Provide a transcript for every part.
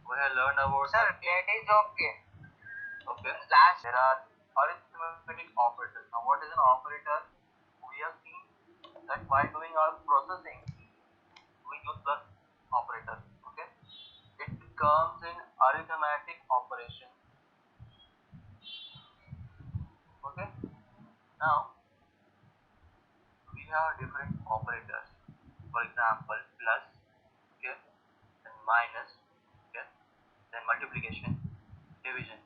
We have learned about Sir, that is okay. okay. Last There are arithmetic operators. Now, what is an operator? We have seen that while doing our processing, we use plus operator. Okay, it comes in arithmetic operation. Okay, now we have different operators. For example, plus, okay, then minus, okay, then multiplication, division.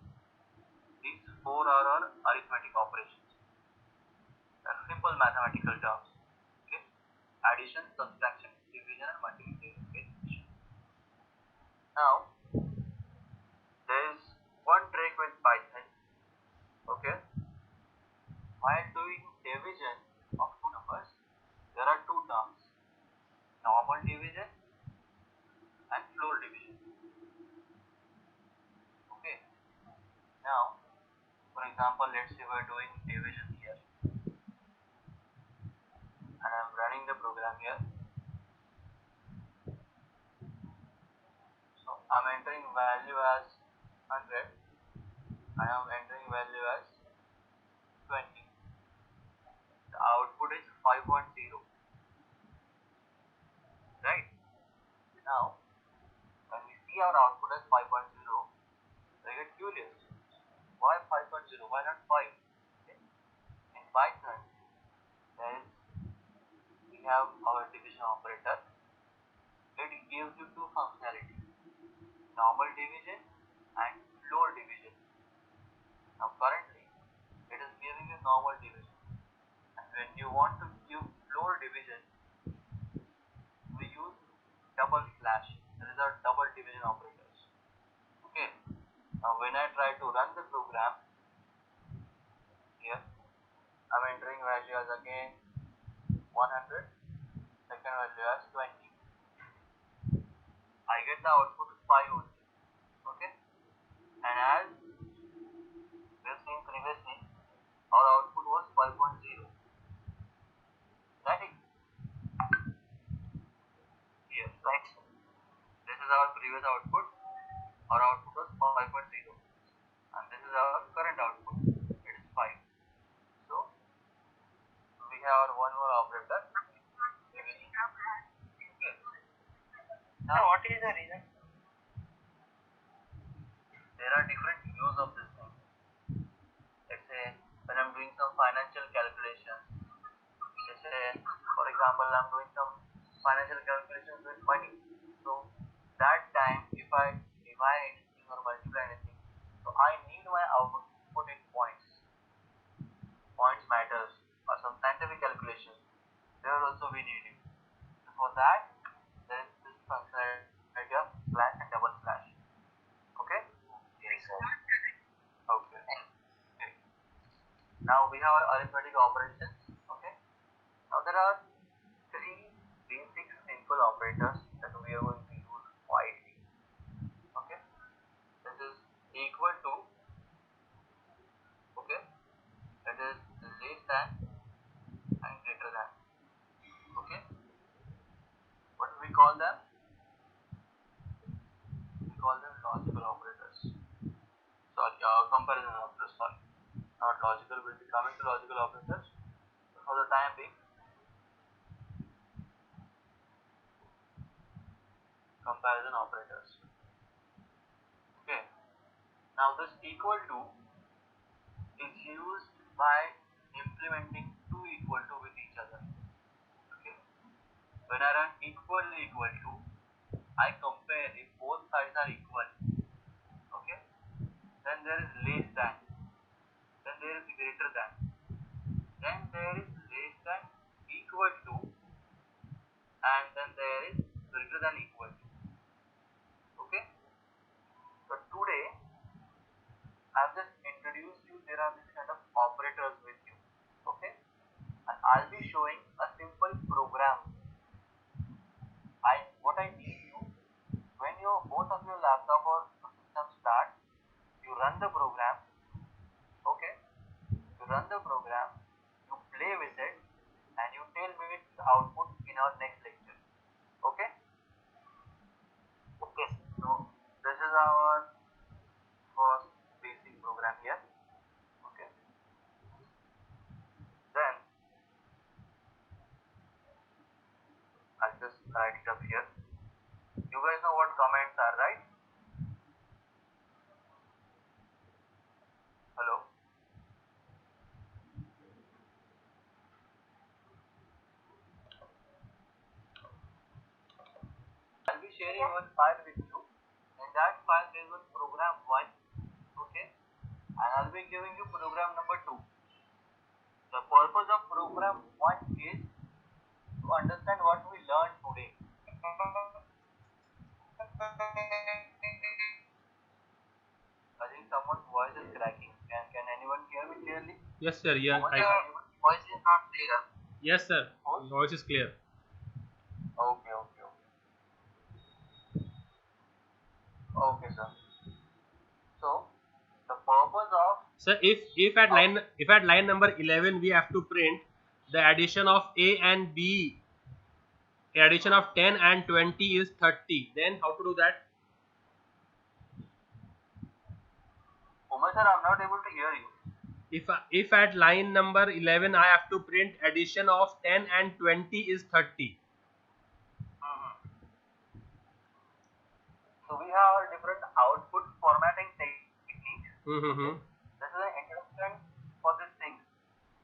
These four are our arithmetic operations. They're simple mathematical terms. Okay, addition, subtraction, division, and multiplication. Now, there is one trick with Python. Okay, while doing division of two numbers, there are two terms: normal division and floor division. Okay, now for example, let's say we're doing division here, and I'm running the program here. So I'm entering value as 100, and I'm entering value as 20. The output is 5.0. Right? Now, when we see our output as 5.0, we get curious. Why 5.0? Why not 5? Okay. In Python, there is, we have our division operator. It gives you two functionalities: normal division and floor division. Now, currently, it is giving you normal division, and when you want to give floor division, we use double slash. There is our double division operators. Okay. Now when I try to run the program here, I'm entering value as again 100, second value as 20. I get the output 5 only. Okay. And as we have seen previously, our output was 5.0. Right? Yes, right. This is our previous output. Our output was 5.0, and this is our current output. It is 5. So we have one more operator. Okay. Now, what is the reason? There are different use of this thing. Let's say when I'm doing some financial calculations, let's say for example I'm doing some financial calculations with money. So that time if I divide anything or multiply anything, so I need my output in points. Points matters, or some scientific calculations. There also we need it. So for that there is this functionality of slash and double slash. Okay? Yes, sir. Okay. Okay. Now we have our arithmetic operations. Okay. Now there are three basic simple operators that we are going to use widely. Okay. This is equal to. Okay. That is less than and greater than. Okay. What do we call them? We call them logical operators. Sorry, comparison operators. Sorry, not logical. We'll be coming to logical operators. For the time being, comparison operators. Okay. Now this equal to is used by implementing two equal to with each other. Okay. When I run equal to, I compare if both sides are equal. Okay. Then there is less than. Then there is greater than. Then there is less than equal to, and then there is greater than equal to. Okay. So today I've just introduced you. There are these kind of operators with you. Okay. And I'll be showing a simple program. What I need you, when both of your laptop or system start, you run the program. Okay. You run the program, you play with it, and you tell me its output in our next lecture. Okay. what comments are, right? Hello. I'll be sharing one file with you. In that file there is one program 1, okay, and I'll be giving you program number 2. The purpose of program 1 is to understand what we learned today. I think someone's voice is cracking. Can anyone hear me clearly? Yes, sir. Yeah, Voice is not clear. yes, sir. Voice is clear. Okay, okay, okay. Okay, sir. So the purpose of Sir, if at line number 11 we have to print the addition of A and B, addition of 10 and 20 is 30, then how to do that? Umar sir, I'm not able to hear you. If at line number 11 I have to print addition of 10 and 20 is 30. So we have different output formatting techniques. Mm-hmm. This is an introduction for these things,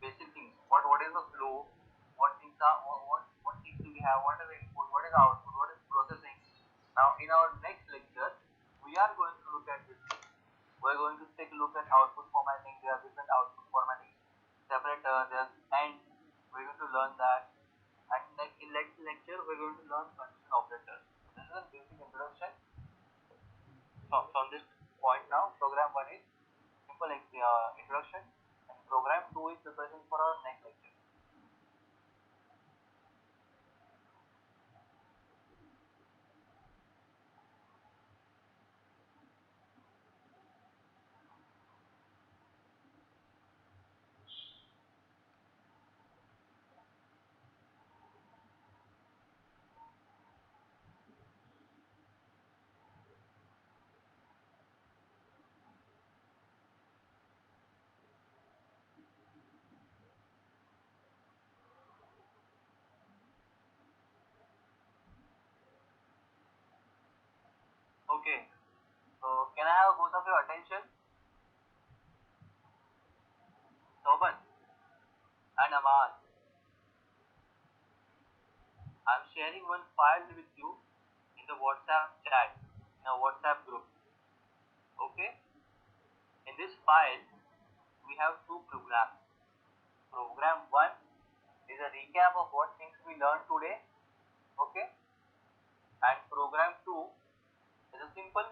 basic things. What is the flow? What things are what things do we have? What is the input? What is the output? What is processing? Now in our next lecture, we are going to look at this. We are going to take a look at output formatting. There are different output formatting, separator. There's and we're going to learn that. And like in next lecture, we're going to learn condition operators. This is a basic introduction. From this point now, program 1 is simple introduction, and program 2 is preparation for our next lecture. Okay, so can I have both of your attention? Soban and Aman, I'm sharing one file with you in the WhatsApp chat, in a WhatsApp group. Okay, in this file we have two programs. Program 1 is a recap of what things we learned today. Okay, and program 2 is a simple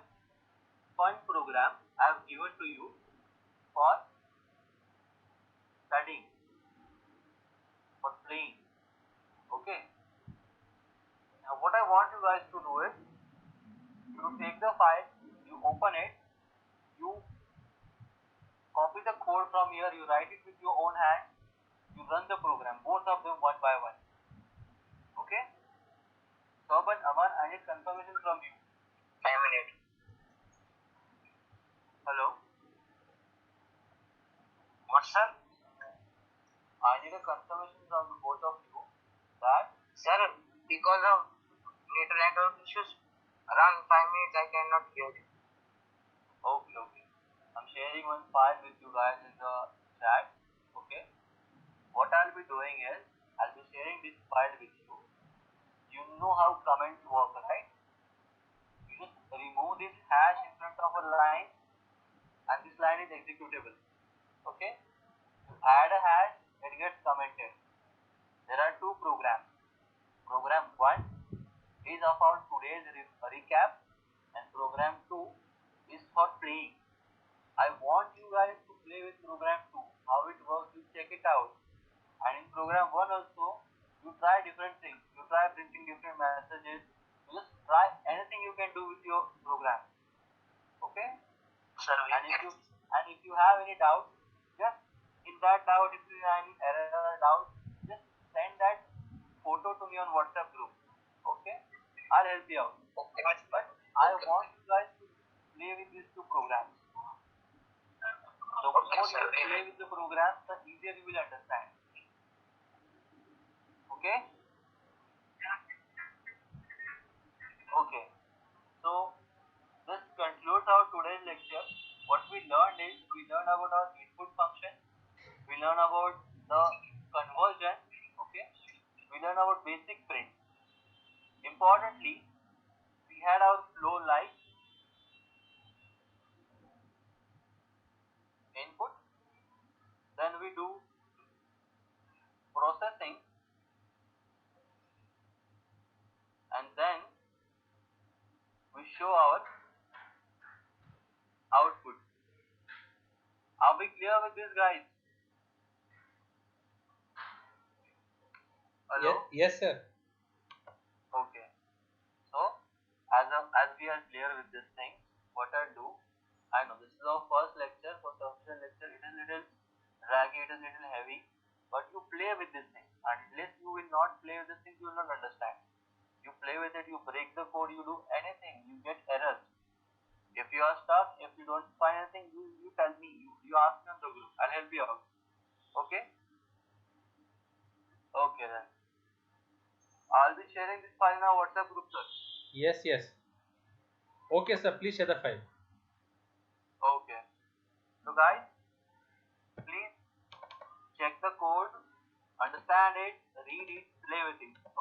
fun program I have given to you for studying, for playing. Okay, now what I want you guys to do is, you take the file, you open it, you copy the code from here, you write it with your own hand, you run the program, both of them one by one. Okay, Soban, Aman, I need confirmation from you. 5 minutes. Hello. What, sir? I need a confirmation from both of you that, Sir, because of network issues, around 5 minutes I cannot hear you. okay, okay. I'm sharing one file with you guys in the chat. Okay. What I'll be doing is, I'll be sharing this file with you. You know how comments work, right? You just remove this hash in front of a line, and this line is executable. Okay. You add a hash, it gets commented. There are two programs. Program 1 is of our today's recap, and program 2 is for playing. I want you guys to play with program 2. How it works, you check it out. And in program 1 also, you try different things. You try printing different messages. You just try anything you can do with your program. Okay? Sir, And if you have any doubt, just in that doubt, if you have any error or doubt, just send that photo to me on WhatsApp group. Okay? I'll help you out. okay. But I want you guys to play with these two programs. The more you play with the programs, the easier you will understand. Okay? Okay. So this concludes our today's lecture. What we learned is we learned about our input function, we learned about the conversion, okay, we learned about basic print. Importantly, we had our flow like input, then we do processing, and then we show our output. Are we clear with this, guys? Hello? Yes, sir. Okay. So, as we are clear with this thing, what I'll do, I know this is our first lecture, first official lecture, it is little draggy, it is little heavy, but you play with this thing. Unless you will not play with this thing, you will not understand. You play with it, you break the code, you do anything, you get errors. If you are stuck, if you don't find anything, you tell me, you ask me on the group, I'll help you out. Okay? Okay then. I'll be sharing this file in our WhatsApp group, sir. Yes. Okay, sir. Please share the file. Okay. So guys, please check the code, understand it, read it, play with it.